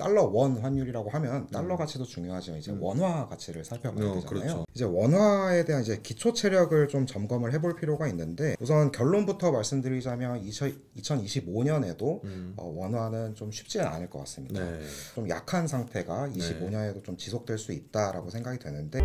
달러 원 환율이라고 하면 달러 가치도 중요하지만 이제 원화 가치를 살펴봐야 되잖아요. 그렇죠. 이제 원화에 대한 이제 기초 체력을 좀 점검을 해볼 필요가 있는데 우선 결론부터 말씀드리자면 2025년에도 원화는 좀 쉽지는 않을 것 같습니다. 네. 좀 약한 상태가 25년에도 좀 지속될 수 있다라고 생각이 되는데.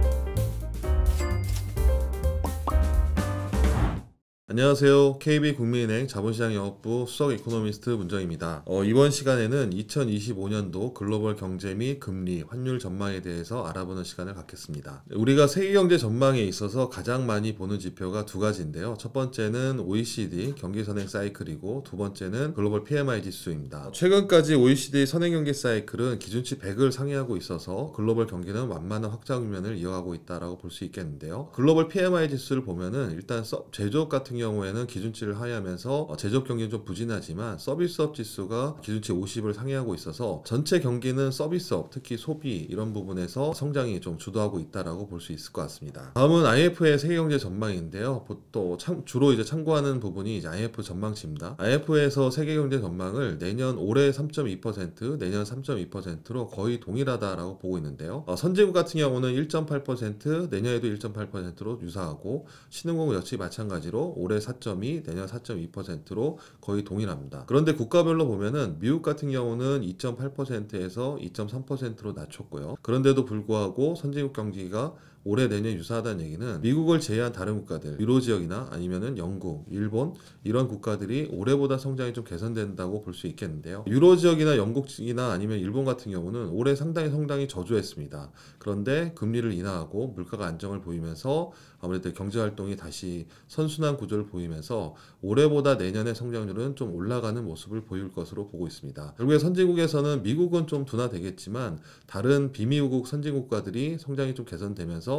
안녕하세요. KB국민은행 자본시장영업부 수석 이코노미스트 문정입니다. 이번 시간에는 2025년도 글로벌 경제 및 금리, 환율 전망에 대해서 알아보는 시간을 갖겠습니다. 우리가 세계경제 전망에 있어서 가장 많이 보는 지표가 두 가지인데요. 첫 번째는 OECD 경기선행 사이클이고 두 번째는 글로벌 PMI 지수입니다. 최근까지 OECD 선행경제 사이클은 기준치 100을 상회하고 있어서 글로벌 경기는 완만한 확장 국면을 이어가고 있다고 볼 수 있겠는데요. 글로벌 PMI 지수를 보면은 일단 제조업 같은 경우에는 기준치를 하회하면서 제조업 경기는 좀 부진하지만 서비스업 지수가 기준치 50을 상회하고 있어서 전체 경기는 서비스업, 특히 소비 이런 부분에서 성장이 좀 주도하고 있다라고 볼 수 있을 것 같습니다. 다음은 IMF의 세계경제 전망인데요. 보통 주로 이제 참고하는 부분이 이제 IMF 전망치입니다. IMF에서 세계경제 전망을 내년 올해 3.2%, 내년 3.2%로 거의 동일하다라고 보고 있는데요. 선진국 같은 경우는 1.8%, 내년에도 1.8%로 유사하고 신흥국 역시 마찬가지로 올해 4.2, 내년 4.2%로 거의 동일합니다. 그런데 국가별로 보면은 미국 같은 경우는 2.8%에서 2.3%로 낮췄고요. 그런데도 불구하고 선진국 경기가 올해 내년 유사하다는 얘기는 미국을 제외한 다른 국가들, 유로 지역이나 아니면은 영국, 일본 이런 국가들이 올해보다 성장이 좀 개선된다고 볼 수 있겠는데요. 유로 지역이나 영국이나 아니면 일본 같은 경우는 올해 상당히 성장이 저조했습니다. 그런데 금리를 인하하고 물가가 안정을 보이면서 아무래도 경제활동이 다시 선순환 구조를 보이면서 올해보다 내년의 성장률은 좀 올라가는 모습을 보일 것으로 보고 있습니다. 결국에 선진국에서는 미국은 좀 둔화되겠지만 다른 비미국 선진국 국가들이 성장이 좀 개선되면서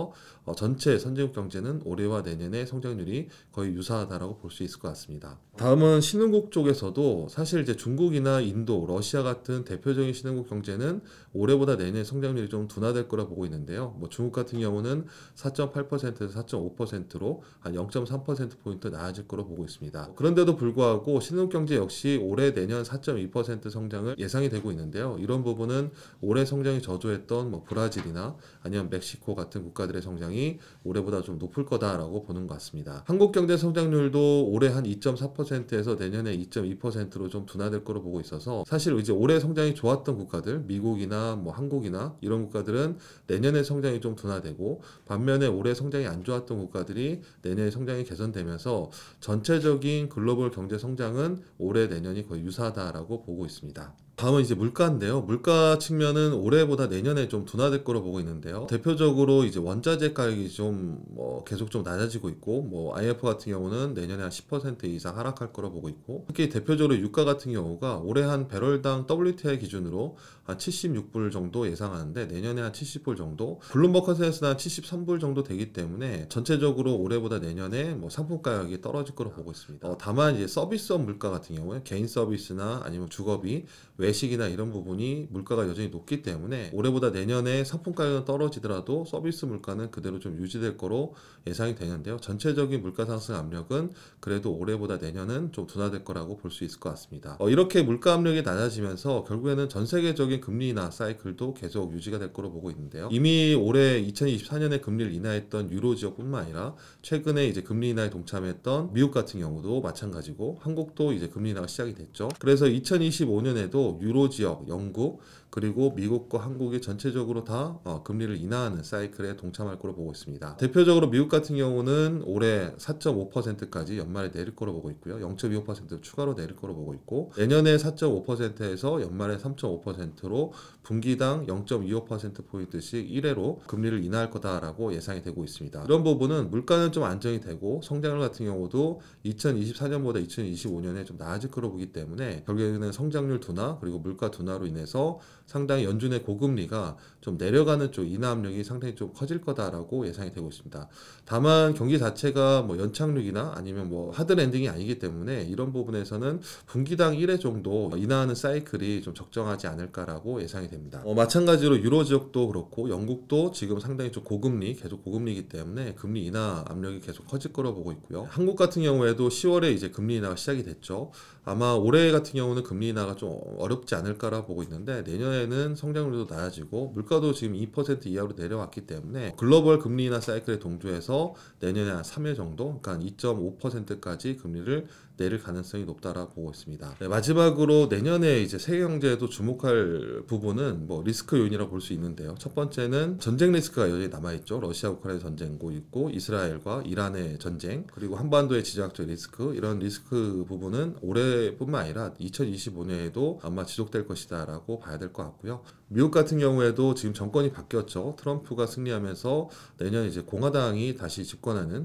전체 선진국 경제는 올해와 내년의 성장률이 거의 유사하다라고 볼 수 있을 것 같습니다. 다음은 신흥국 쪽에서도 사실 이제 중국이나 인도, 러시아 같은 대표적인 신흥국 경제는 올해보다 내년 성장률이 좀 둔화될 거라 보고 있는데요. 중국 같은 경우는 4.8%에서 4.5%로 한 0.3%포인트 나아질 거로 보고 있습니다. 그런데도 불구하고 신흥국 경제 역시 올해 내년 4.2% 성장을 예상이 되고 있는데요. 이런 부분은 올해 성장이 저조했던 브라질이나 아니면 멕시코 같은 국가들의 성장이 올해보다 좀 높을 거다라고 보는 것 같습니다. 한국 경제 성장률도 올해 한 2.4%에서 내년에 2.2%로 좀 둔화될 거로 보고 있어서 사실 이제 올해 성장이 좋았던 국가들, 미국이나 한국이나 이런 국가들은 내년에 성장이 좀 둔화되고 반면에 올해 성장이 안 좋았던 국가들이 내년에 성장이 개선되면서 전체적인 글로벌 경제 성장은 올해 내년이 거의 유사하다라고 보고 있습니다. 다음은 이제 물가인데요. 물가 측면은 올해보다 내년에 좀 둔화될 거로 보고 있는데요. 대표적으로 이제 원자재 가격이 좀 계속 좀 낮아지고 있고 IMF 같은 경우는 내년에 한 10% 이상 하락할 거로 보고 있고 특히 대표적으로 유가 같은 경우가 올해 한 배럴당 WTI 기준으로 한 76불 정도 예상하는데 내년에 한 70불 정도, 블룸버그 컨센서스는 한 73불 정도 되기 때문에 전체적으로 올해보다 내년에 상품 가격이 떨어질 거로 보고 있습니다. 다만 이제 서비스업 물가 같은 경우에 개인 서비스나 아니면 주거비, 외식이나 이런 부분이 물가가 여전히 높기 때문에 올해보다 내년에 상품 가격은 떨어지더라도 서비스 물가는 그대로 좀 유지될 거로 예상이 되는데요. 전체적인 물가 상승 압력은 그래도 올해보다 내년은 좀 둔화될 거라고 볼 수 있을 것 같습니다. 이렇게 물가 압력이 낮아지면서 결국에는 전 세계적인 금리 인하 사이클도 계속 유지가 될 거로 보고 있는데요. 이미 올해 2024년에 금리를 인하했던 유로 지역뿐만 아니라 최근에 이제 금리 인하에 동참했던 미국 같은 경우도 마찬가지고 한국도 이제 금리 인하가 시작이 됐죠. 그래서 2025년에도 유로 지역, 영국 그리고 미국과 한국이 전체적으로 다 금리를 인하하는 사이클에 동참할 거로 보고 있습니다. 대표적으로 미국 같은 경우는 올해 4.5%까지 연말에 내릴 거로 보고 있고요. 0.25% 추가로 내릴 거로 보고 있고 내년에 4.5%에서 연말에 3.5%로 분기당 0.25%포인트씩 1회로 금리를 인하할 거다라고 예상이 되고 있습니다. 이런 부분은 물가는 좀 안정이 되고 성장률 같은 경우도 2024년보다 2025년에 좀 나아질 거로 보기 때문에 결국에는 성장률 둔화 그리고 물가 둔화로 인해서 상당히 연준의 고금리가 좀 내려가는 쪽 인하 압력이 상당히 좀 커질 거다라고 예상이 되고 있습니다. 다만 경기 자체가 연착륙이나 아니면 하드 랜딩이 아니기 때문에 이런 부분에서는 분기당 1회 정도 인하하는 사이클이 좀 적정하지 않을까라고 예상이 됩니다. 마찬가지로 유로 지역도 그렇고 영국도 지금 상당히 좀 고금리, 계속 고금리이기 때문에 금리 인하 압력이 계속 커질 거로 보고 있고요. 한국 같은 경우에도 10월에 이제 금리 인하가 시작이 됐죠. 아마 올해 같은 경우는 금리 인하가 좀 어렵지 않을까라 보고 있는데 내년에는 성장률도 낮아지고 물가도 지금 2% 이하로 내려왔기 때문에 글로벌 금리 인하 사이클에 동조해서 내년에 한 3회 정도, 그러니까 2.5%까지 금리를 내릴 가능성이 높다라고 보고 있습니다. 네, 마지막으로 내년에 이제 세계 경제에도 주목할 부분은 뭐 리스크 요인이라고 볼 수 있는데요. 첫 번째는 전쟁 리스크가 여전히 남아있죠. 러시아 우크라이나 전쟁도 있고 이스라엘과 이란의 전쟁, 그리고 한반도의 지정학적 리스크, 이런 리스크 부분은 올해뿐만 아니라 2025년에도 아마 지속될 것이다라고 봐야 될 것 같고요. 미국 같은 경우에도 지금 정권이 바뀌었죠. 트럼프가 승리하면서 내년 이제 공화당이 다시 집권하는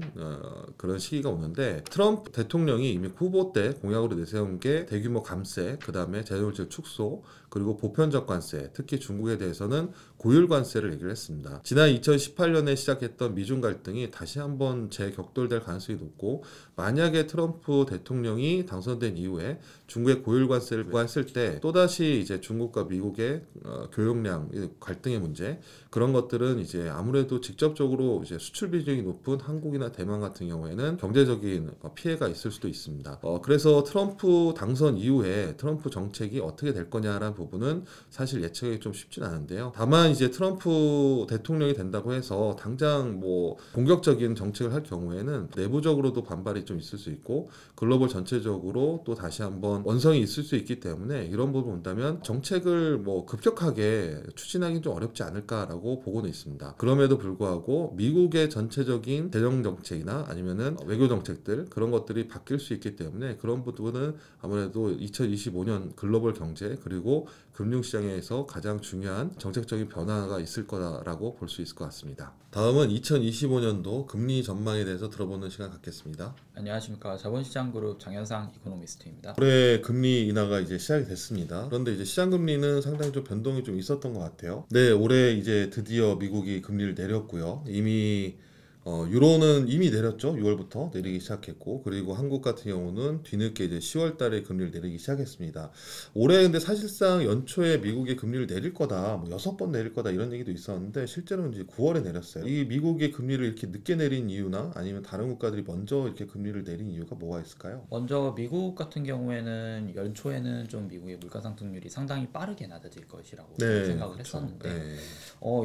그런 시기가 오는데, 트럼프 대통령이 이미 후보 때 공약으로 내세운 게 대규모 감세, 그 다음에 재정적 축소, 그리고 보편적 관세, 특히 중국에 대해서는 고율 관세를 얘기를 했습니다. 지난 2018년에 시작했던 미중 갈등이 다시 한번 재격돌될 가능성이 높고, 만약에 트럼프 대통령이 당선된 이후에 중국의 고율 관세를 부과했을 때 또다시 이제 중국과 미국의 교역량 갈등의 문제, 그런 것들은 이제 아무래도 직접적으로 이제 수출 비중이 높은 한국이나 대만 같은 경우에는 경제적인 피해가 있을 수도 있습니다. 그래서 트럼프 당선 이후에 트럼프 정책이 어떻게 될 거냐라는 부분은 사실 예측하기 좀 쉽진 않은데요. 다만 이제 트럼프 대통령이 된다고 해서 당장 뭐 공격적인 정책을 할 경우에는 내부적으로도 반발이 좀 있을 수 있고, 글로벌 전체적으로 또 다시 한번 원성이 있을 수 있기 때문에 이런 부분 본다면 정책을 뭐 급격하게 추진하기 좀 어렵지 않을까라고 보고는 있습니다. 그럼에도 불구하고 미국의 전체적인 재정 정책이나 아니면은 외교 정책들, 그런 것들이 바뀔 수 있기 때문에 그런 부분은 아무래도 2025년 글로벌 경제 그리고 금융시장에서 가장 중요한 정책적인 변화가 있을 거라고 볼 수 있을 것 같습니다. 다음은 2025년도 금리 전망에 대해서 들어보는 시간 갖겠습니다. 안녕하십니까. 자본시장그룹 장현상 이코노미스트입니다. 올해 금리 인하가 이제 시작이 됐습니다. 그런데 이제 시장 금리는 상당히 좀 변동이 좀 있었던 것 같아요. 네, 올해 이제 드디어 미국이 금리를 내렸고요. 이미 유로는 이미 내렸죠. 6월부터 내리기 시작했고, 그리고 한국 같은 경우는 뒤늦게 이제 10월 달에 금리를 내리기 시작했습니다. 올해 근데 사실상 연초에 미국이 금리를 내릴 거다, 뭐 6번 내릴 거다 이런 얘기도 있었는데 실제로는 이제 9월에 내렸어요. 이 미국의 금리를 이렇게 늦게 내린 이유나 아니면 다른 국가들이 먼저 이렇게 금리를 내린 이유가 뭐가 있을까요? 먼저 미국 같은 경우에는 연초에는 좀 미국의 물가 상승률이 상당히 빠르게 낮아질 것이라고 생각을 했었는데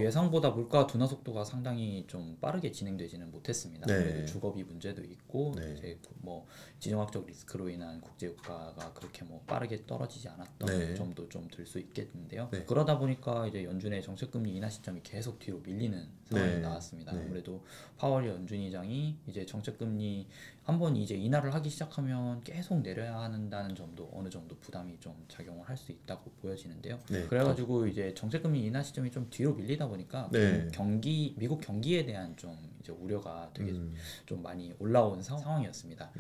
예상보다 물가 둔화 속도가 상당히 좀 빠르게 진행되지는 못했습니다. 아무래도 주거비 문제도 있고 이제 뭐 지정학적 리스크로 인한 국제유가가 그렇게 뭐 빠르게 떨어지지 않았던 점도 좀 들 수 있겠는데요. 그러다 보니까 이제 연준의 정책금리 인하 시점이 계속 뒤로 밀리는 상황이 나왔습니다. 아무래도 파월 연준의장이 이제 정책금리 한번 이제 인하를 하기 시작하면 계속 내려야 한다는 점도 어느 정도 부담이 좀 작용을 할 수 있다고 보여지는데요. 그래가지고 이제 정책금리 인하 시점이 좀 뒤로 밀리다 보니까 좀 미국 경기에 대한 좀 이제 우려가 되게 좀 많이 올라온 상황이었습니다.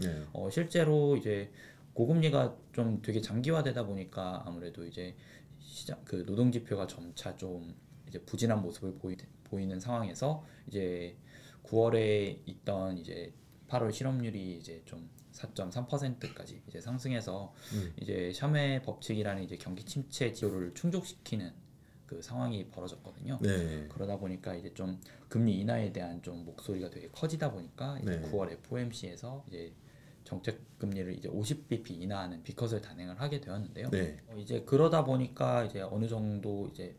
실제로 이제 고금리가 좀 되게 장기화되다 보니까 아무래도 이제 시장 그 노동 지표가 점차 좀 이제 부진한 모습을 보이는 상황에서 이제 9월에 있던 이제 8월 실업률이 이제 좀 4.3%까지 이제 상승해서 이제 샤메 법칙이라는 이제 경기 침체 지표를 충족시키는 그 상황이 벌어졌거든요. 그러다 보니까 이제 좀 금리 인하에 대한 좀 목소리가 되게 커지다 보니까 이제 9월 FOMC에서 이제 정책 금리를 이제 50bp 인하하는 비컷을 단행을 하게 되었는데요. 이제 그러다 보니까 이제 어느 정도 이제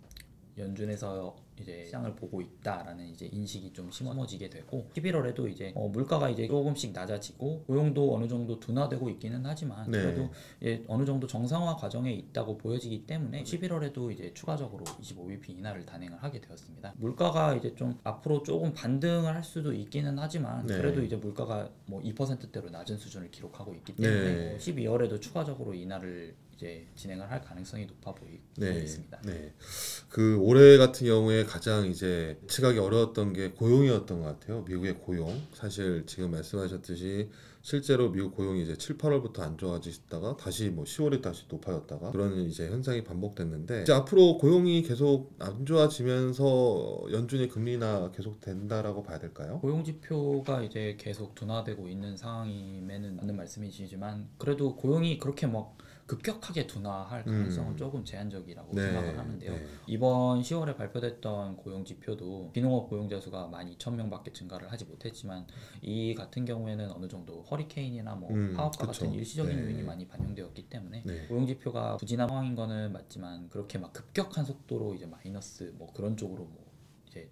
연준에서 이제 시장을 보고 있다라는 이제 인식이 좀 심어지게 되고, 11월에도 이제 물가가 이제 조금씩 낮아지고 고용도 어느 정도 둔화되고 있기는 하지만 그래도 이제 어느 정도 정상화 과정에 있다고 보여지기 때문에 11월에도 이제 추가적으로 25bp 인하를 단행을 하게 되었습니다. 물가가 이제 좀 앞으로 조금 반등을 할 수도 있기는 하지만 그래도 이제 물가가 뭐 2%대로 낮은 수준을 기록하고 있기 때문에 12월에도 추가적으로 인하를 이제 진행을 할 가능성이 높아 보이고 있습니다. 그 올해 같은 경우에 가장 이제 예측하기 어려웠던 게 고용이었던 것 같아요. 미국의 고용. 사실 지금 말씀하셨듯이 실제로 미국 고용이 이제 7, 8월부터 안 좋아지다가 다시 뭐 10월에 다시 높아졌다가 그런 이제 현상이 반복됐는데, 이제 앞으로 고용이 계속 안 좋아지면서 연준의 금리 인하 계속 된다라고 봐야 될까요? 고용 지표가 이제 계속 둔화되고 있는 상황임에는 맞는 말씀이시지만 그래도 고용이 그렇게 막 급격하게 둔화할 가능성은 조금 제한적이라고 네. 생각을 하는데요. 네. 이번 10월에 발표됐던 고용 지표도 비농업 고용자 수가 12,000명밖에 증가를 하지 못했지만 이 같은 경우에는 어느 정도 허리케인이나 뭐 파업과 그쵸. 같은 일시적인 네. 요인이 많이 반영되었기 때문에 네. 고용 지표가 부진한 상황인 거는 맞지만 그렇게 막 급격한 속도로 이제 마이너스 뭐 그런 쪽으로 뭐 이제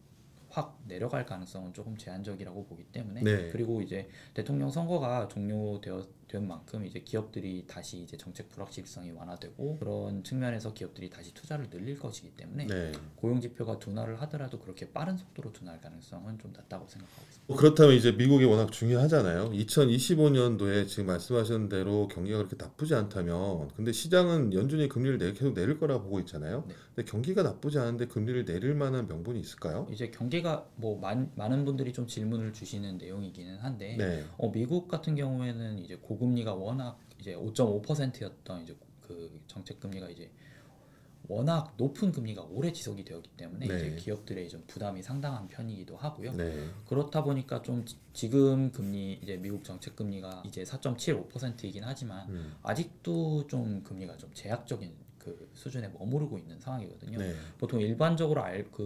확 내려갈 가능성은 조금 제한적이라고 보기 때문에 네. 그리고 이제 대통령 선거가 종료된 만큼 이제 기업들이 다시 이제 정책 불확실성이 완화되고 그런 측면에서 기업들이 다시 투자를 늘릴 것이기 때문에 네. 고용 지표가 둔화를 하더라도 그렇게 빠른 속도로 둔화할 가능성은 좀 낮다고 생각하고 있습니다. 그렇다면 이제 미국이 워낙 중요하잖아요. 2025년도에 지금 말씀하신 대로 경기가 그렇게 나쁘지 않다면, 근데 시장은 연준이 금리를 계속 내릴 거라 보고 있잖아요. 네. 근데 경기가 나쁘지 않은데 금리를 내릴 만한 명분이 있을까요? 이제 경기가 뭐 많은 분들이 좀 질문을 주시는 내용이기는 한데 네. 미국 같은 경우에는 이제 고금리가 워낙 이제 5.5%였던 이제 그 정책 금리가 이제 워낙 높은 금리가 오래 지속이 되었기 때문에 네. 이제 기업들의 좀 부담이 상당한 편이기도 하고요. 네. 그렇다 보니까 좀 지금 금리 이제 미국 정책 금리가 이제 4.75%이긴 하지만 아직도 좀 금리가 좀 제약적인 그 수준에 머무르고 있는 상황이거든요. 네. 보통 일반적으로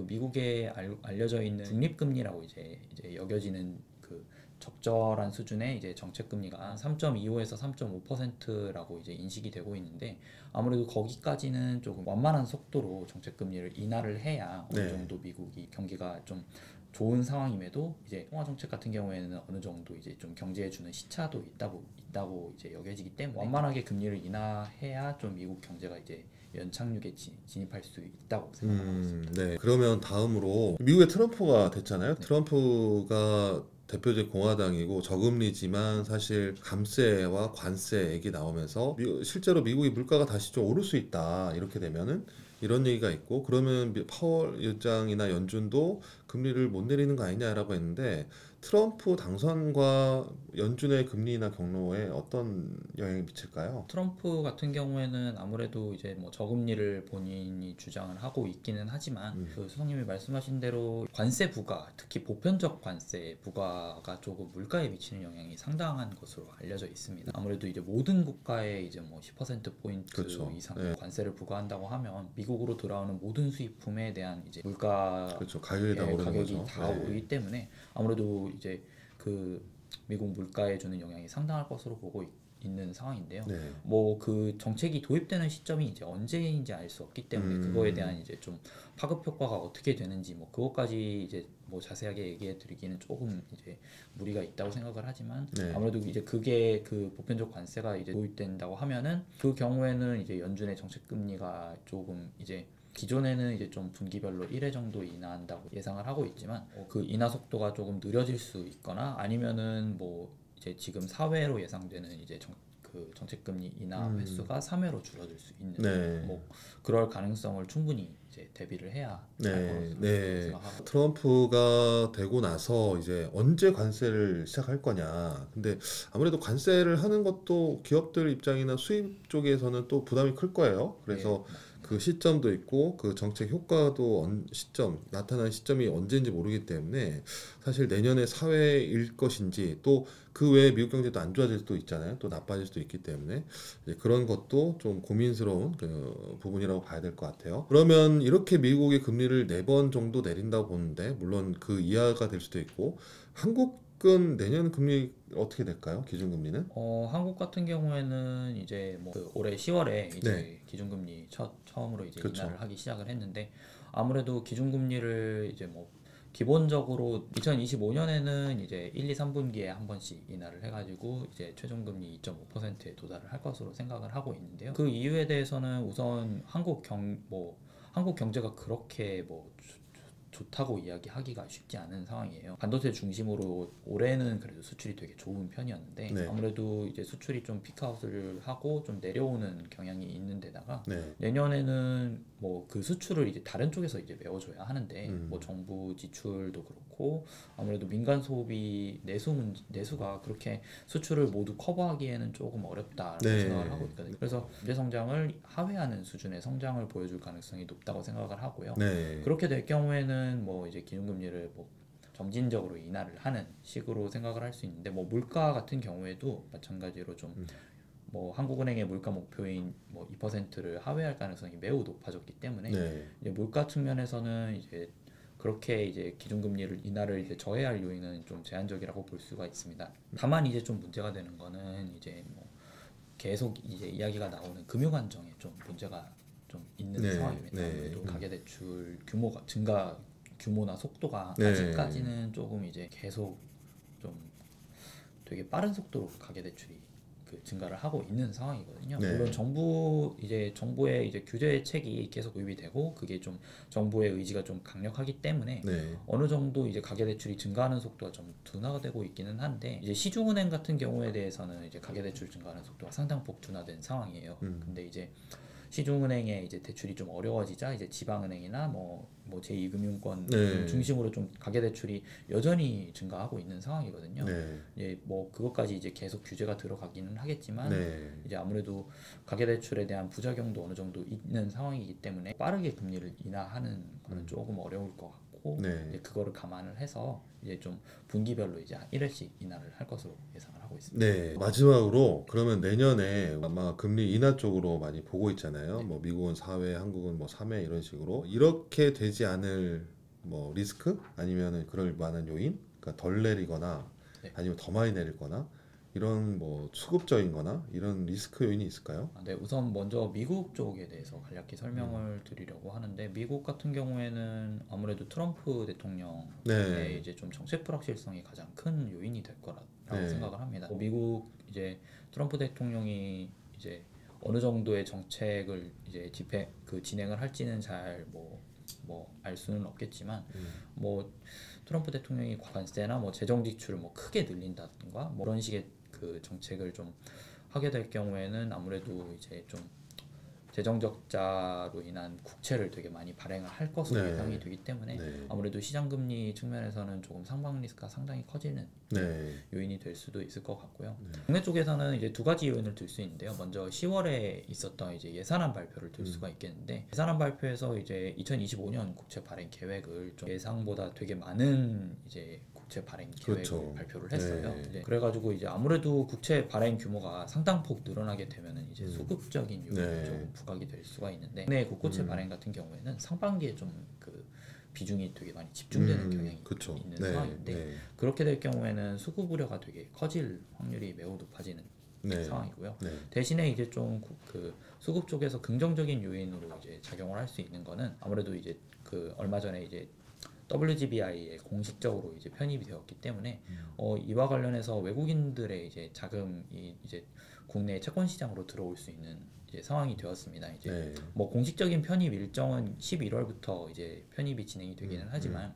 미국에 알려져 있는 중립금리라고 이제 여겨지는 그 적절한 수준의 이제 정책 금리가 3.25에서 3.5%라고 이제 인식이 되고 있는데 아무래도 거기까지는 조금 완만한 속도로 정책 금리를 인하를 해야 어느 네. 정도 미국이 경기가 좀 좋은 상황임에도 이제 통화 정책 같은 경우에는 어느 정도 이제 좀 경제에 주는 시차도 있다고 이제 여겨지기 때문에 완만하게 금리를 인하해야 좀 미국 경제가 이제 연착륙에 진입할 수 있다고 생각하고 있습니다. 네. 그러면 다음으로 미국의 트럼프가 됐잖아요. 트럼프가 대표적 공화당이고 저금리지만 사실 감세와 관세 얘기 나오면서 실제로 미국의 물가가 다시 좀 오를 수 있다. 이렇게 되면은 이런 얘기가 있고, 그러면 파월 의장이나 연준도 금리를 못 내리는 거 아니냐라고 했는데, 트럼프 당선과 연준의 금리나 경로에 어떤 영향이 미칠까요? 트럼프 같은 경우에는 아무래도 이제 뭐 저금리를 본인이 주장을 하고 있기는 하지만 그 수석님이 말씀하신 대로 관세 부과, 특히 보편적 관세 부과가 조금 물가에 미치는 영향이 상당한 것으로 알려져 있습니다. 아무래도 이제 모든 국가에 이제 뭐 10% 포인트 그렇죠. 이상 네. 관세를 부과한다고 하면 미국으로 들어오는 모든 수입품에 대한 이제 물가 그렇죠. 가격이 다 오르는 가격이 거죠. 다 오르기 때문에 아무래도 이제 그 미국 물가에 주는 영향이 상당할 것으로 보고 있는 상황인데요. 네. 뭐 그 정책이 도입되는 시점이 이제 언제인지 알 수 없기 때문에 그거에 대한 이제 좀 파급 효과가 어떻게 되는지 뭐 그것까지 이제 뭐 자세하게 얘기해 드리기는 조금 이제 무리가 있다고 생각을 하지만 네. 아무래도 이제 그게 그 보편적 관세가 이제 도입된다고 하면은 그 경우에는 이제 연준의 정책 금리가 조금 이제 기존에는 이제 좀 분기별로 1회 정도 인하한다고 예상을 하고 있지만 그 인하 속도가 조금 느려질 수 있거나 아니면은 뭐 이제 지금 4회로 예상되는 이제 그 정책금리 인하 횟수가 3회로 줄어들 수 있는 네. 뭐 그럴 가능성을 충분히 이제 대비를 해야 네, 할 거라고 네. 생각하고 트럼프가 되고 나서 이제 언제 관세를 시작할 거냐. 근데 아무래도 관세를 하는 것도 기업들 입장이나 수입 쪽에서는 또 부담이 클 거예요. 그래서 그 시점도 있고 그 정책 효과도 나타나는 시점이 언제인지 모르기 때문에 사실 내년에 사회일 것인지 또 그 외에 미국 경제도 안 좋아질 수도 있잖아요. 또 나빠질 수도 있기 때문에 이제 그런 것도 좀 고민스러운 그 부분이라고 봐야 될 것 같아요. 그러면 이렇게 미국이 금리를 4번 정도 내린다고 보는데 물론 그 이하가 될 수도 있고 한국은 내년 금리 어떻게 될까요? 기준금리는? 한국 같은 경우에는 이제 뭐 그 올해 10월에 이제 네. 기준금리 처음으로 이제 그쵸. 인하를 하기 시작을 했는데 아무래도 기준금리를 이제 뭐 기본적으로 2025년에는 이제 1, 2, 3분기에 한 번씩 인하를 해가지고 이제 최종금리 2.5%에 도달을 할 것으로 생각을 하고 있는데요. 그 이유에 대해서는 우선 한국 경제가 그렇게 뭐 좋다고 이야기하기가 쉽지 않은 상황이에요. 반도체 중심으로 올해는 그래도 수출이 되게 좋은 편이었는데 네. 아무래도 이제 수출이 좀 피크아웃을 하고 좀 내려오는 경향이 있는 데다가 네. 내년에는 뭐 그 수출을 이제 다른 쪽에서 이제 메워줘야 하는데 뭐 정부 지출도 그렇고 아무래도 민간 소비 내수가 그렇게 수출을 모두 커버하기에는 조금 어렵다라고 네. 생각을 하고 있거든요. 그래서 경제 성장을 하회하는 수준의 성장을 보여줄 가능성이 높다고 생각을 하고요. 네. 그렇게 될 경우에는 뭐 이제 기준금리를 뭐 점진적으로 인하를 하는 식으로 생각을 할 수 있는데 뭐 물가 같은 경우에도 마찬가지로 좀 뭐 한국은행의 물가 목표인 뭐 2%를 하회할 가능성이 매우 높아졌기 때문에 네. 이제 물가 측면에서는 이제 그렇게 이제 기준금리를 인하를 이제 저해할 요인은 좀 제한적이라고 볼 수가 있습니다. 다만 이제 좀 문제가 되는 거는 이제 뭐 계속 이제 이야기가 나오는 금융 안정에 좀 문제가 좀 있는 네. 상황입니다. 네. 아무래도 가계대출 규모가 증가 규모나 속도가 네. 아직까지는 조금 이제 계속 좀 되게 빠른 속도로 가계대출이 그 증가를 하고 있는 상황이거든요. 네. 물론 정부의 이제 규제책이 계속 도입이 되고 그게 좀 정부의 의지가 좀 강력하기 때문에 네. 어느 정도 이제 가계대출이 증가하는 속도가 좀 둔화가 되고 있기는 한데 이제 시중은행 같은 경우에 대해서는 이제 가계대출 증가하는 속도가 상당폭 둔화된 상황이에요. 근데 이제 시중은행의 이제 대출이 좀 어려워지자 이제 지방은행이나 뭐 제2금융권 네. 중심으로 좀 가계대출이 여전히 증가하고 있는 상황이거든요. 네. 이제 뭐 그것까지 이제 계속 규제가 들어가기는 하겠지만 네. 이제 아무래도 가계대출에 대한 부작용도 어느 정도 있는 상황이기 때문에 빠르게 금리를 인하하는 거는 조금 어려울 것 같고 네. 이제 그거를 감안을 해서 이제 좀 분기별로 이제 1회씩 인하를 할 것으로 예상을 하고 있습니다. 네. 마지막으로 그러면 내년에 아마 금리 인하 쪽으로 많이 보고 있잖아요. 네. 뭐 미국은 4회, 한국은 뭐 3회 이런 식으로 이렇게 되지 않을 뭐 리스크 아니면은 그럴 만한 요인, 그러니까 덜 내리거나 네. 아니면 더 많이 내리거나 이런 뭐 수급적인거나 이런 리스크 요인이 있을까요? 네, 우선 먼저 미국 쪽에 대해서 간략히 설명을 드리려고 하는데 미국 같은 경우에는 아무래도 트럼프 대통령의 네. 이제 좀 정책 불확실성이 가장 큰 요인이 될 거라고 네. 생각을 합니다. 미국 이제 트럼프 대통령이 이제 어느 정도의 정책을 이제 진행을 할지는 잘 뭐 알 수는 없겠지만 뭐 트럼프 대통령이 관세나 뭐 재정 지출을 뭐 크게 늘린다든가 뭐 그런 식의 그 정책을 좀 하게 될 경우에는 아무래도 이제 좀 재정 적자로 인한 국채를 되게 많이 발행을 할 것으로 네. 예상이 되기 때문에 네. 아무래도 시장 금리 측면에서는 조금 상방 리스크가 상당히 커지는 네. 요인이 될 수도 있을 것 같고요. 국내 쪽에서는 이제 두 가지 요인을 들 수 있는데요. 먼저 10월에 있었던 이제 예산안 발표를 들 수가 있겠는데 예산안 발표에서 이제 2025년 국채 발행 계획을 좀 예상보다 되게 많은 이제 국채 발행 계획을 그렇죠. 발표를 했어요. 네. 이제 그래가지고 이제 아무래도 국채 발행 규모가 상당폭 늘어나게 되면은 이제 수급적인 요인이 네. 좀 부각이 될 수가 있는데 국내 국고채 발행 같은 경우에는 상반기에 좀 그 비중이 되게 많이 집중되는 경향이 그쵸. 있는 네. 상황인데 네. 그렇게 될 경우에는 수급 우려가 되게 커질 확률이 매우 높아지는 네. 상황이고요. 네. 대신에 이제 좀 그 수급 쪽에서 긍정적인 요인으로 이제 작용을 할 수 있는 거는 아무래도 이제 그 얼마 전에 이제 WGBI에 공식적으로 이제 편입이 되었기 때문에 이와 관련해서 외국인들의 이제 자금이 이제 국내 채권 시장으로 들어올 수 있는 이제 상황이 되었습니다. 이제 네. 뭐 공식적인 편입 일정은 11월부터 이제 편입이 진행이 되기는 하지만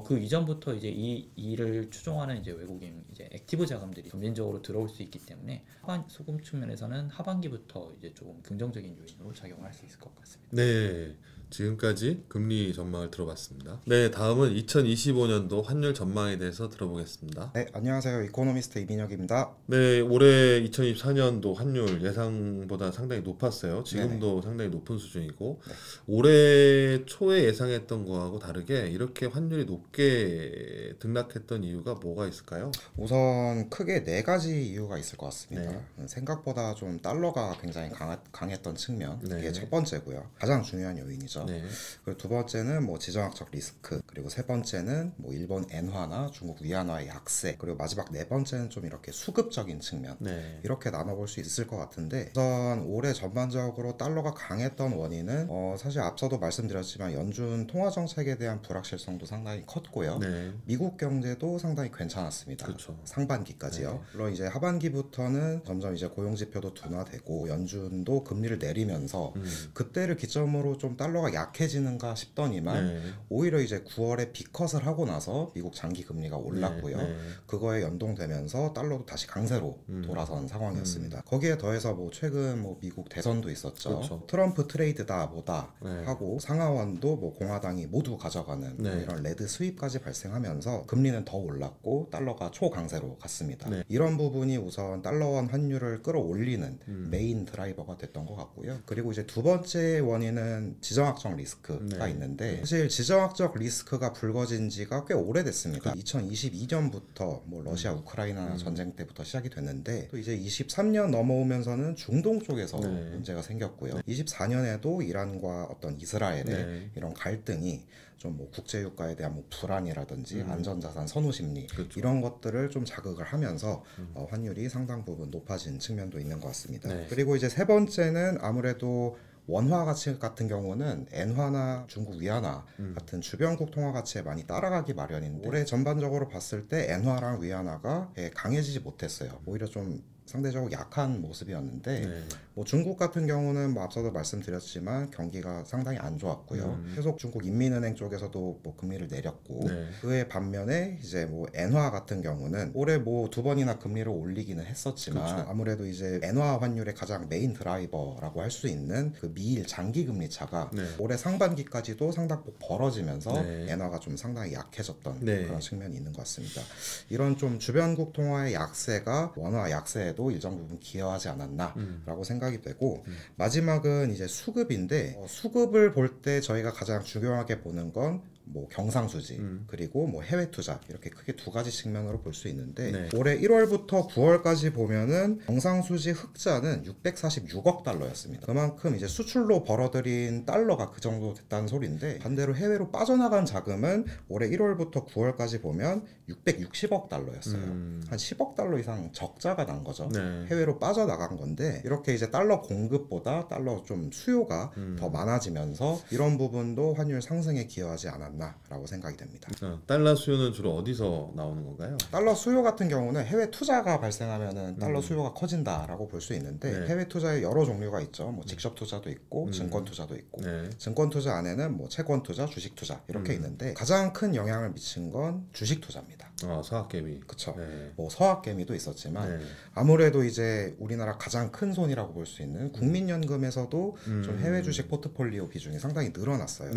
그 이전부터 이제 이 일을 추종하는 이제 외국인 이제 액티브 자금들이 점진적으로 들어올 수 있기 때문에 수급 측면에서는 하반기부터 이제 조금 긍정적인 요인으로 작용할 수 있을 것 같습니다. 네. 지금까지 금리 전망을 들어봤습니다. 네, 다음은 2025년도 환율 전망에 대해서 들어보겠습니다. 네, 안녕하세요. 이코노미스트 이민혁입니다. 네, 올해 2024년도 환율 예상보다 상당히 높았어요. 지금도 상당히 높은 수준이고 올해 초에 예상했던 거하고 다르게 이렇게 환율이 높게 등락했던 이유가 뭐가 있을까요? 우선 크게 네 가지 이유가 있을 것 같습니다. 생각보다 좀 달러가 굉장히 강했던 측면, 이게 첫 번째고요. 가장 중요한 요인이죠. 네. 그리고 두 번째는 뭐 지정학적 리스크, 그리고 세 번째는 뭐 일본 엔화나 중국 위안화의 약세, 그리고 마지막 네 번째는 좀 이렇게 수급적인 측면, 네. 이렇게 나눠볼 수 있을 것 같은데 우선 올해 전반적으로 달러가 강했던 원인은 사실 앞서도 말씀드렸지만 연준 통화 정책에 대한 불확실성도 상당히 컸고요. 네. 미국 경제도 상당히 괜찮았습니다. 그렇죠. 상반기까지요. 물론 이제 하반기부터는 점점 이제 고용 지표도 둔화되고 연준도 금리를 내리면서 그때를 기점으로 좀 달러가 약해지는가 싶더니만 오히려 이제 9월에 빅컷을 하고 나서 미국 장기 금리가 올랐고요. 그거에 연동되면서 달러도 다시 강세로 돌아선 상황이었습니다. 거기에 더해서 뭐 최근 뭐 미국 대선도 있었죠. 그렇죠. 트럼프 트레이드다 뭐다 하고 상하원도 뭐 공화당이 모두 가져가는 뭐 이런 레드 스윕까지 발생하면서 금리는 더 올랐고 달러가 초강세로 갔습니다. 이런 부분이 우선 달러원 환율을 끌어올리는 메인 드라이버가 됐던 것 같고요. 그리고 이제 두 번째 원인은 지정학적 지정학적 리스크가 있는데 사실 지정학적 리스크가 불거진 지가 꽤 오래됐습니다. 2022년부터 뭐 러시아 우크라이나 전쟁 때부터 시작이 됐는데 또 이제 23년 넘어오면서는 중동 쪽에서 문제가 생겼고요. 24년에도 이란과 어떤 이스라엘의 이런 갈등이 좀 뭐 국제유가에 대한 뭐 불안이라든지 안전자산 선호 심리 그렇죠. 이런 것들을 좀 자극을 하면서 환율이 상당 부분 높아진 측면도 있는 것 같습니다. 그리고 이제 세 번째는 아무래도 원화 가치 같은 경우는 엔화나 중국 위안화 같은 주변국 통화 가치에 많이 따라가기 마련인데 올해 전반적으로 봤을 때 엔화랑 위안화가 강해지지 못했어요. 오히려 좀 상대적으로 약한 모습이었는데 뭐 중국 같은 경우는 뭐 앞서도 말씀드렸지만 경기가 상당히 안 좋았고요. 계속 중국 인민은행 쪽에서도 뭐 금리를 내렸고 그에 반면에 이제 뭐 엔화 같은 경우는 올해 뭐 2번이나 금리를 올리기는 했었지만 그렇죠. 아무래도 이제 엔화 환율의 가장 메인 드라이버라고 할 수 있는 그 미일 장기 금리 차가 올해 상반기까지도 상당폭 벌어지면서 엔화가 좀 상당히 약해졌던 그런 측면이 있는 것 같습니다. 이런 좀 주변국 통화의 약세가 원화 약세에 도 일정 부분 기여하지 않았나라고 생각이 되고 마지막은 이제 수급인데 수급을 볼 때 저희가 가장 중요하게 보는 건 뭐 경상수지 그리고 뭐 해외 투자 이렇게 크게 두 가지 측면으로 볼 수 있는데 올해 1월부터 9월까지 보면은 경상수지 흑자는 646억 달러였습니다. 그만큼 이제 수출로 벌어들인 달러가 그 정도 됐다는 소리인데 반대로 해외로 빠져나간 자금은 올해 1월부터 9월까지 보면 660억 달러였어요. 한 10억 달러 이상 적자가 난 거죠. 해외로 빠져나간 건데 이렇게 이제 달러 공급보다 달러 좀 수요가 더 많아지면서 이런 부분도 환율 상승에 기여하지 않았나 라고 생각이 됩니다. 달러 수요는 주로 어디서 나오는 건가요? 달러 수요 같은 경우는 해외 투자가 발생하면은 달러 수요가 커진다라고 볼 수 있는데 해외 투자에 여러 종류가 있죠. 뭐 직접 투자도 있고 증권 투자도 있고 증권 투자 안에는 뭐 채권 투자, 주식 투자 이렇게 있는데 가장 큰 영향을 미친 건 주식 투자입니다. 서학개미. 그렇죠. 뭐 서학개미도 있었지만 아무래도 이제 우리나라 가장 큰 손이라고 볼 수 있는 국민연금에서도 좀 해외 주식 포트폴리오 비중이 상당히 늘어났어요.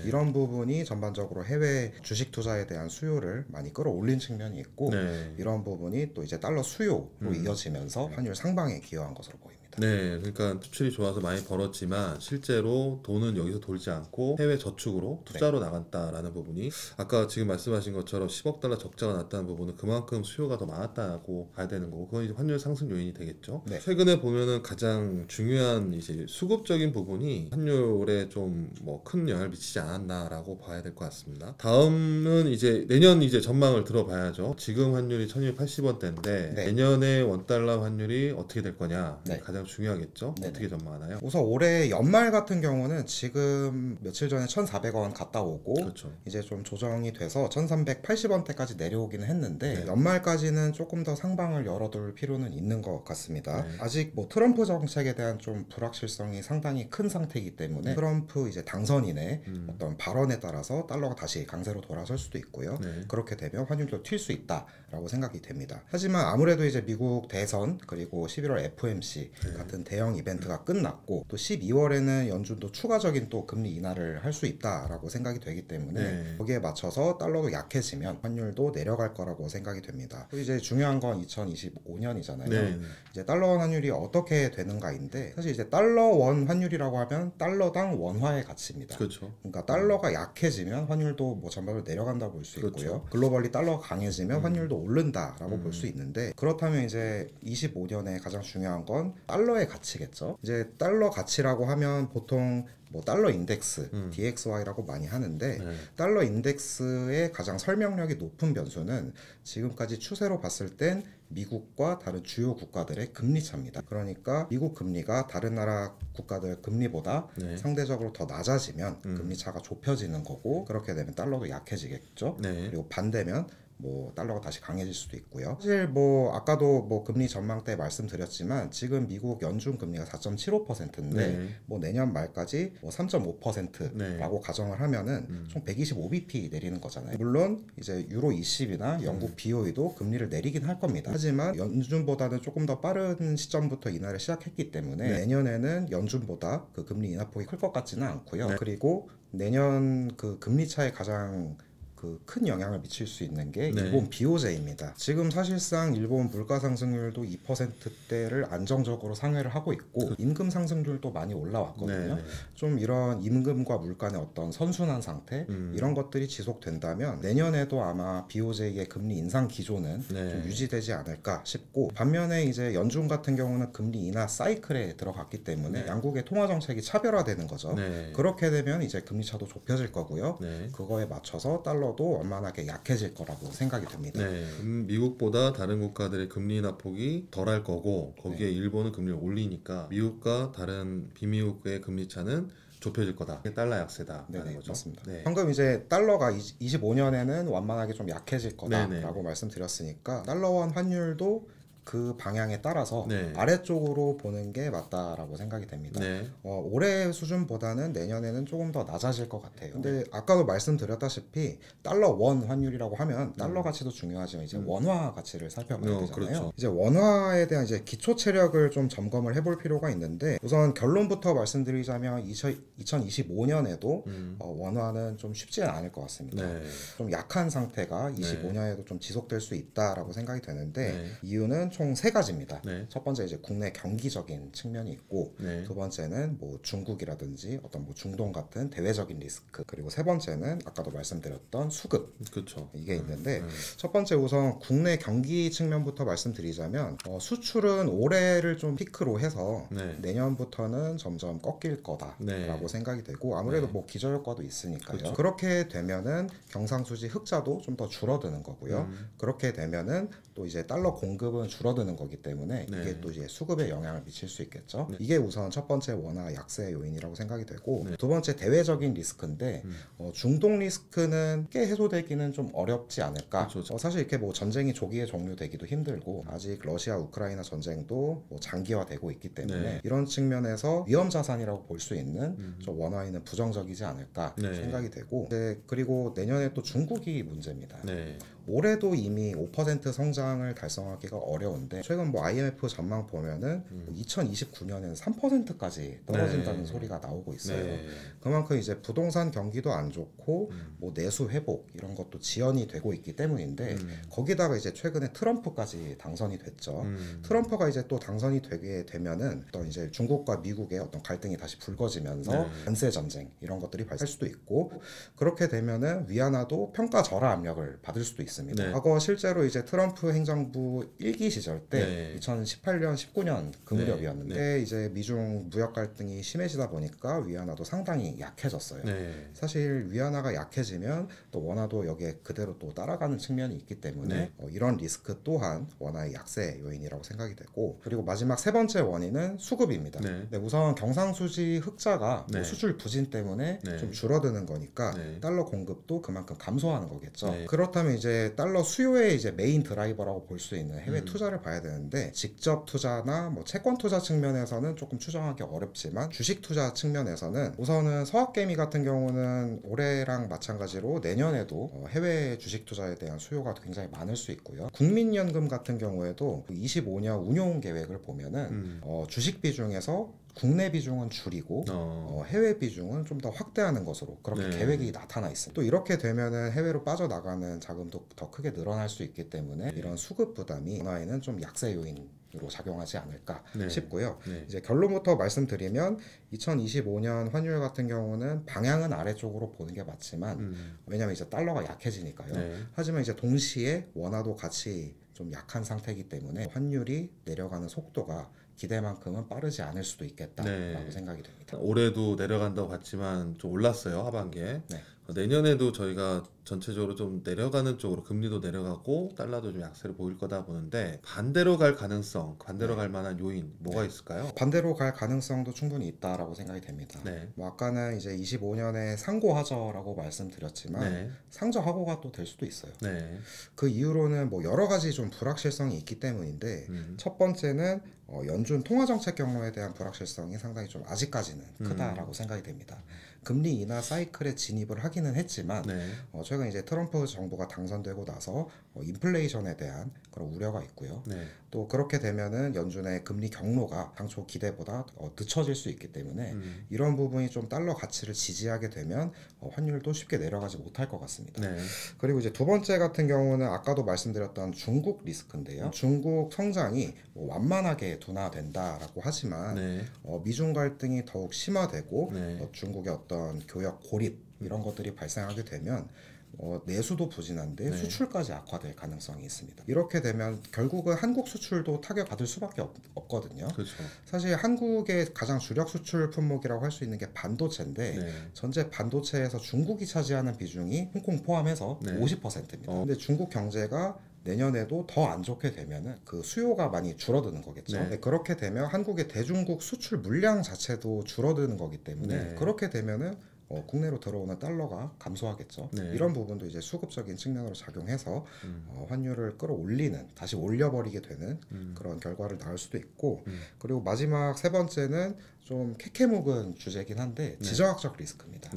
이런 부분이 전반적으로 해외 주식 투자에 대한 수요를 많이 끌어올린 측면이 있고 이런 부분이 또 이제 달러 수요로 이어지면서 환율 상방에 기여한 것으로 보입니다. 네, 그러니까 수출이 좋아서 많이 벌었지만 실제로 돈은 여기서 돌지 않고 해외 저축으로 투자로 나갔다라는 부분이 아까 지금 말씀하신 것처럼 10억 달러 적자가 났다는 부분은 그만큼 수요가 더 많았다고 봐야 되는 거고 그건 이제 환율 상승 요인이 되겠죠. 최근에 보면은 가장 중요한 이제 수급적인 부분이 환율에 좀 뭐 큰 영향을 미치지 않았나라고 봐야 될 것 같습니다. 다음은 이제 내년 이제 전망을 들어봐야죠. 지금 환율이 1,280원대인데 내년에 원달러 환율이 어떻게 될 거냐 가장 중요하겠죠. 어떻게 전망하나요? 우선 올해 연말 같은 경우는 지금 며칠 전에 1,400원 갔다 오고 이제 좀 조정이 돼서 1,380원대까지 내려오기는 했는데 연말까지는 조금 더 상방을 열어둘 필요는 있는 것 같습니다. 아직 뭐 트럼프 정책에 대한 좀 불확실성이 상당히 큰 상태이기 때문에 트럼프 이제 당선인의 어떤 발언에 따라서 달러가 다시 강세로 돌아설 수도 있고요. 그렇게 되면 환율도 튈 수 있다라고 생각이 됩니다. 하지만 아무래도 이제 미국 대선 그리고 11월 FOMC 같은 대형 이벤트가 끝났고 또 12월에는 연준도 추가적인 또 금리 인하를 할 수 있다라고 생각이 되기 때문에 거기에 맞춰서 달러도 약해지면 환율도 내려갈 거라고 생각이 됩니다. 또 이제 중요한 건 2025년이잖아요. 이제 달러 원 환율이 어떻게 되는가인데 사실 이제 달러 원 환율이라고 하면 달러당 원화의 가치입니다. 그러니까 달러가 약해지면 환율도 뭐 전반적으로 내려간다고 볼 수 있고요. 글로벌리 달러가 강해지면 환율도 오른다라고 볼 수 있는데 그렇다면 이제 25년에 가장 중요한 건 달러의 가치겠죠. 이제 달러 가치라고 하면 보통 뭐 달러 인덱스 DXY라고 많이 하는데 달러 인덱스의 가장 설명력이 높은 변수는 지금까지 추세로 봤을 땐 미국과 다른 주요 국가들의 금리 차입니다. 그러니까 미국 금리가 다른 나라 국가들 금리보다 상대적으로 더 낮아지면 금리 차가 좁혀지는 거고 그렇게 되면 달러도 약해지겠죠. 그리고 반대면 뭐 달러가 다시 강해질 수도 있고요. 사실 뭐 아까도 뭐 금리 전망 때 말씀드렸지만 지금 미국 연준 금리가 4.75%인데 뭐 내년 말까지 뭐 3.5%라고 가정을 하면은 총 125bp 내리는 거잖아요. 물론 이제 유로 20이나 영국 BOE도 금리를 내리긴 할 겁니다. 하지만 연준보다는 조금 더 빠른 시점부터 인하를 시작했기 때문에 내년에는 연준보다 그 금리 인하폭이 클 것 같지는 않고요. 그리고 내년 그 금리 차의 가장 그 큰 영향을 미칠 수 있는 게 일본 BOJ입니다. 지금 사실상 일본 물가 상승률도 2%대를 안정적으로 상회를 하고 있고 임금 상승률도 많이 올라왔거든요. 좀 이런 임금과 물가 간의 어떤 선순환 상태 이런 것들이 지속된다면 내년에도 아마 BOJ의 금리 인상 기조는 좀 유지되지 않을까 싶고, 반면에 이제 연준 같은 경우는 금리 인하 사이클에 들어갔기 때문에 양국의 통화 정책이 차별화되는 거죠. 그렇게 되면 이제 금리 차도 좁혀질 거고요. 그거에 맞춰서 달러도 원만하게 약해질 거라고 생각이 됩니다. 미국보다 다른 국가들의 금리 인하 폭이 덜할 거고 거기에 일본은 금리를 올리니까 미국과 다른 비미국의 금리 차는 좁혀질 거다. 달러 약세다. 네, 거죠. 맞습니다. 방금 이제 달러가 25년에는 완만하게 좀 약해질 거다라고 네네. 말씀드렸으니까 달러원 환율도 그 방향에 따라서 아래쪽으로 보는 게 맞다라고 생각이 됩니다. 올해 수준보다는 내년에는 조금 더 낮아질 것 같아요. 근데 아까도 말씀드렸다시피 달러 원 환율이라고 하면 달러 가치도 중요하지만 이제 원화 가치를 살펴봐야 되잖아요. 그렇죠. 이제 원화에 대한 이제 기초 체력을 좀 점검을 해볼 필요가 있는데, 우선 결론부터 말씀드리자면 2025년에도 원화는 좀 쉽지는 않을 것 같습니다. 좀 약한 상태가 25년에도 좀 지속될 수 있다라고 생각이 되는데 이유는 총 세 가지입니다. 첫 번째 이제 국내 경기적인 측면이 있고, 두 번째는 뭐 중국이라든지 어떤 뭐 중동 같은 대외적인 리스크, 그리고 세 번째는 아까도 말씀드렸던 수급. 그렇죠. 이게 있는데 첫 번째 우선 국내 경기 측면부터 말씀드리자면 수출은 올해를 좀 피크로 해서 내년부터는 점점 꺾일 거다라고 생각이 되고, 아무래도 뭐 기저효과도 있으니까요. 그렇게 되면은 경상수지 흑자도 좀 더 줄어드는 거고요. 그렇게 되면은 또 이제 달러 공급은 줄어드는 거기 때문에 이게 또 이제 수급에 영향을 미칠 수 있겠죠. 이게 우선 첫 번째 원화 약세 요인이라고 생각이 되고, 두 번째 대외적인 리스크인데 중동 리스크는 꽤 해소되기는 좀 어렵지 않을까. 사실 이렇게 뭐 전쟁이 조기에 종료되기도 힘들고 아직 러시아 우크라이나 전쟁도 뭐 장기화되고 있기 때문에 이런 측면에서 위험 자산이라고 볼 수 있는 좀 원화에는 부정적이지 않을까 생각이 되고, 그리고 내년에 또 중국이 문제입니다. 올해도 이미 5% 성장을 달성하기가 어려운데 최근 뭐 IMF 전망 보면은 2029년에는 3%까지 떨어진다는 소리가 나오고 있어요. 그만큼 이제 부동산 경기도 안 좋고 뭐 내수 회복 이런 것도 지연이 되고 있기 때문인데 거기다가 이제 최근에 트럼프까지 당선이 됐죠. 트럼프가 이제 또 당선이 되게 되면은 또 이제 중국과 미국의 어떤 갈등이 다시 불거지면서 관세 전쟁 이런 것들이 발생할 수도 있고, 그렇게 되면은 위안화도 평가 절하 압력을 받을 수도 있습니다. 과거 실제로 이제 트럼프 행정부 1기 시절 때 2018년, 19년 그 무렵이었는데 이제 미중 무역 갈등이 심해지다 보니까 위안화도 상당히 약해졌어요. 사실 위안화가 약해지면 또 원화도 여기에 그대로 또 따라가는 측면이 있기 때문에 이런 리스크 또한 원화의 약세 요인이라고 생각이 되고, 그리고 마지막 세 번째 원인은 수급입니다. 우선 경상수지 흑자가 뭐 수출 부진 때문에 좀 줄어드는 거니까 달러 공급도 그만큼 감소하는 거겠죠. 그렇다면 이제 달러 수요의 이제 메인 드라이버라고 볼 수 있는 해외 투자를 봐야 되는데, 직접 투자나 뭐 채권 투자 측면에서는 조금 추정하기 어렵지만 주식 투자 측면에서는 우선은 서학개미 같은 경우는 올해랑 마찬가지로 내년에도 해외 주식 투자에 대한 수요가 굉장히 많을 수 있고요. 국민연금 같은 경우에도 25년 운용 계획을 보면은 주식 비중에서 국내 비중은 줄이고 해외 비중은 좀 더 확대하는 것으로 그렇게 계획이 나타나 있습니다. 또 이렇게 되면은 해외로 빠져나가는 자금도 더 크게 늘어날 수 있기 때문에 이런 수급 부담이 원화에는 좀 약세 요인으로 작용하지 않을까 싶고요. 이제 결론부터 말씀드리면 2025년 환율 같은 경우는 방향은 아래쪽으로 보는 게 맞지만 왜냐면 이제 달러가 약해지니까요. 하지만 이제 동시에 원화도 같이 좀 약한 상태이기 때문에 환율이 내려가는 속도가 기대만큼은 빠르지 않을 수도 있겠다라고 생각이 됩니다. 올해도 내려간다고 봤지만 좀 올랐어요, 하반기에. 내년에도 저희가 전체적으로 좀 내려가는 쪽으로 금리도 내려가고 달러도 좀 약세를 보일 거다 보는데, 반대로 갈 가능성, 반대로 갈 만한 요인 뭐가 있을까요? 반대로 갈 가능성도 충분히 있다라고 생각이 됩니다. 뭐 아까는 이제 25년에 상고하저라고 말씀드렸지만 상저하고가 또 될 수도 있어요. 그 이유로는 뭐 여러 가지 좀 불확실성이 있기 때문인데 첫 번째는 연준 통화정책 경로에 대한 불확실성이 상당히 좀 아직까지는 크다라고 생각이 됩니다. 금리 인하 사이클에 진입을 하기 하기는 했지만 최근 이제 트럼프 정부가 당선되고 나서 인플레이션에 대한 그런 우려가 있고요. 또 그렇게 되면은 연준의 금리 경로가 당초 기대보다 늦춰질 수 있기 때문에 이런 부분이 좀 달러 가치를 지지하게 되면 환율도 쉽게 내려가지 못할 것 같습니다. 그리고 이제 두 번째 같은 경우는 아까도 말씀드렸던 중국 리스크인데요. 중국 성장이 완만하게 둔화된다라고 하지만 미중 갈등이 더욱 심화되고 중국의 어떤 교역 고립 이런 것들이 발생하게 되면 내수도 부진한데 수출까지 악화될 가능성이 있습니다. 이렇게 되면 결국은 한국 수출도 타격받을 수밖에 없거든요. 사실 한국의 가장 주력 수출 품목이라고 할 수 있는 게 반도체인데 전체 반도체에서 중국이 차지하는 비중이 홍콩 포함해서 50%입니다. 근데 중국 경제가 내년에도 더 안 좋게 되면은 그 수요가 많이 줄어드는 거겠죠. 그렇게 되면 한국의 대중국 수출 물량 자체도 줄어드는 거기 때문에 그렇게 되면은 국내로 들어오는 달러가 감소하겠죠. 이런 부분도 이제 수급적인 측면으로 작용해서 환율을 끌어올리는, 다시 올려버리게 되는 그런 결과를 낳을 수도 있고, 그리고 마지막 세 번째는 좀 캐캐묵은 주제긴 한데 지정학적 리스크입니다.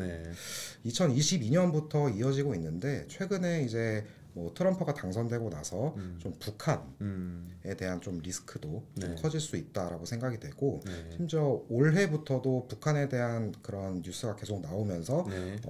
2022년부터 이어지고 있는데 최근에 이제 트럼프가 당선되고 나서 좀 북한에 대한 좀 리스크도 좀 커질 수 있다라고 생각이 되고 심지어 올해부터도 북한에 대한 그런 뉴스가 계속 나오면서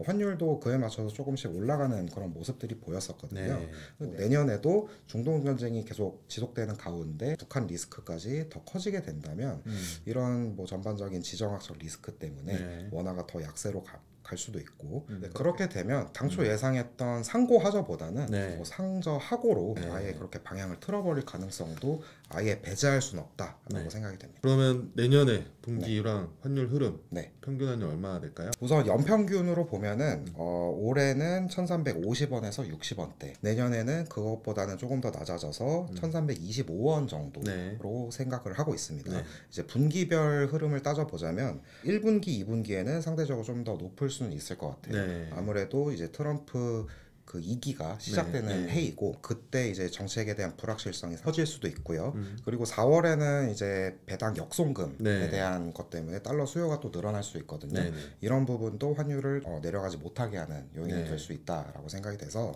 환율도 그에 맞춰서 조금씩 올라가는 그런 모습들이 보였었거든요. 내년에도 중동 전쟁이 계속 지속되는 가운데 북한 리스크까지 더 커지게 된다면 이런 전반적인 지정학적 리스크 때문에 원화가 더 약세로 갈 수도 있고 그렇게 되면 당초 예상했던 상고하저보다는 상저하고로 아예 그렇게 방향을 틀어버릴 가능성도 아예 배제할 수는 없다라고 생각이 됩니다. 그러면 내년에 분기랑 환율 흐름 평균 환율 얼마나 될까요? 우선 연평균으로 보면은 올해는 1350원에서 60원대, 내년에는 그것보다는 조금 더 낮아져서 1325원 정도로 생각을 하고 있습니다. 이제 분기별 흐름을 따져보자면 1분기, 2분기에는 상대적으로 좀 더 높을 수는 있을 것 같아요. 아무래도 이제 트럼프 그 2기가 시작되는 해이고 그때 이제 정책에 대한 불확실성이 커질 수도 있고요. 그리고 4월에는 이제 배당 역송금에 대한 것 때문에 달러 수요가 또 늘어날 수 있거든요. 이런 부분도 환율을 내려가지 못하게 하는 요인이 될 수 있다라고 생각이 돼서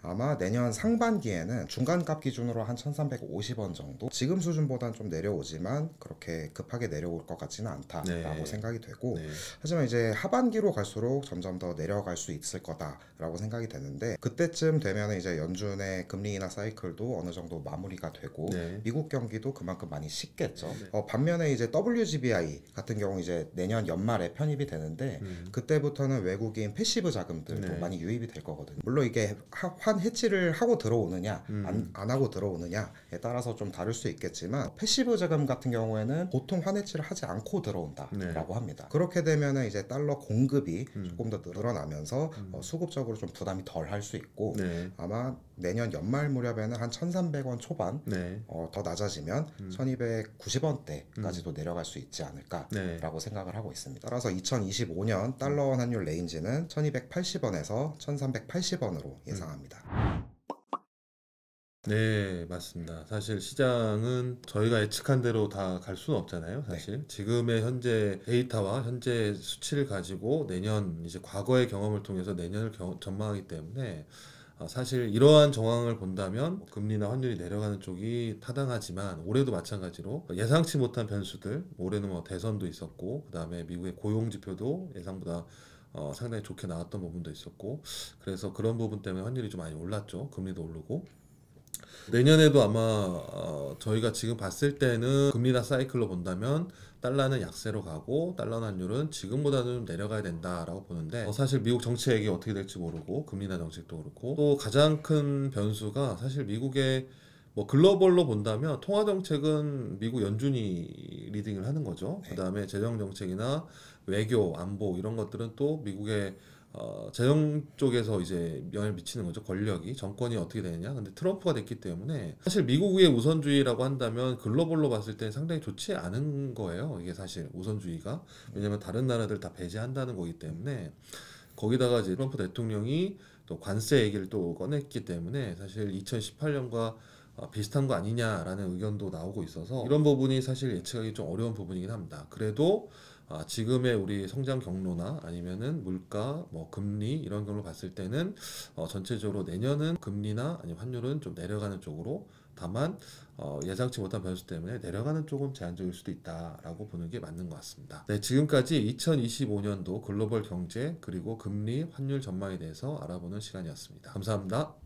아마 내년 상반기에는 중간값 기준으로 한 1350원 정도, 지금 수준보다는 좀 내려오지만 그렇게 급하게 내려올 것 같지는 않다라고 생각이 되고 하지만 이제 하반기로 갈수록 점점 더 내려갈 수 있을 거다라고 생각이 되는데 그때쯤 되면 이제 연준의 금리 인하 사이클도 어느 정도 마무리가 되고 미국 경기도 그만큼 많이 식겠죠. 반면에 이제 WGBI 같은 경우 이제 내년 연말에 편입이 되는데 그때부터는 외국인 패시브 자금들도 많이 유입이 될 거거든요. 물론 이게 환 해지를 하고 들어오느냐 안 하고 들어오느냐에 따라서 좀 다를 수 있겠지만 패시브 자금 같은 경우에는 보통 환 해지를 하지 않고 들어온다라고 합니다. 그렇게 되면은 이제 달러 공급이 조금 더 늘어나면서 수급적으로 좀 부담이 덜 할 수 있고 아마 내년 연말 무렵에는 한 1300원 초반 더 낮아지면 1290원대까지도 내려갈 수 있지 않을까라고 생각을 하고 있습니다. 따라서 2025년 달러원 환율 레인지는 1280원에서 1380원으로 예상합니다. 네, 맞습니다. 사실 시장은 저희가 예측한 대로 다 갈 수는 없잖아요. 사실 지금의 현재 데이터와 현재 수치를 가지고 내년 이제 과거의 경험을 통해서 내년을 전망하기 때문에 사실 이러한 정황을 본다면 금리나 환율이 내려가는 쪽이 타당하지만 올해도 마찬가지로 예상치 못한 변수들, 올해는 대선도 있었고 그다음에 미국의 고용 지표도 예상보다 상당히 좋게 나왔던 부분도 있었고 그래서 그런 부분 때문에 환율이 좀 많이 올랐죠. 금리도 오르고 내년에도 아마 저희가 지금 봤을 때는 금리나 사이클로 본다면 달러는 약세로 가고 달러 환율은 지금보다는 좀 내려가야 된다라고 보는데 사실 미국 정책이 어떻게 될지 모르고 금리나 정책도 그렇고 또 가장 큰 변수가 사실 미국의 글로벌로 본다면 통화 정책은 미국 연준이 리딩을 하는 거죠. 그다음에 재정 정책이나 외교, 안보 이런 것들은 또 미국의 재정 쪽에서 이제 영향을 미치는 거죠. 권력이, 정권이 어떻게 되느냐. 근데 트럼프가 됐기 때문에 사실 미국의 우선주의라고 한다면 글로벌로 봤을 때 상당히 좋지 않은 거예요. 이게 사실 우선주의가. 왜냐면 다른 나라들 다 배제한다는 거기 때문에 거기다가 이제 트럼프 대통령이 또 관세 얘기를 또 꺼냈기 때문에 사실 2018년과 비슷한 거 아니냐라는 의견도 나오고 있어서 이런 부분이 사실 예측하기 좀 어려운 부분이긴 합니다. 그래도 지금의 우리 성장 경로나 아니면은 물가, 뭐 금리 이런 걸로 봤을 때는 전체적으로 내년은 금리나 아니면 환율은 좀 내려가는 쪽으로, 다만 예상치 못한 변수 때문에 내려가는 쪽은 제한적일 수도 있다라고 보는 게 맞는 것 같습니다. 네, 지금까지 2025년도 글로벌 경제 그리고 금리, 환율 전망에 대해서 알아보는 시간이었습니다. 감사합니다.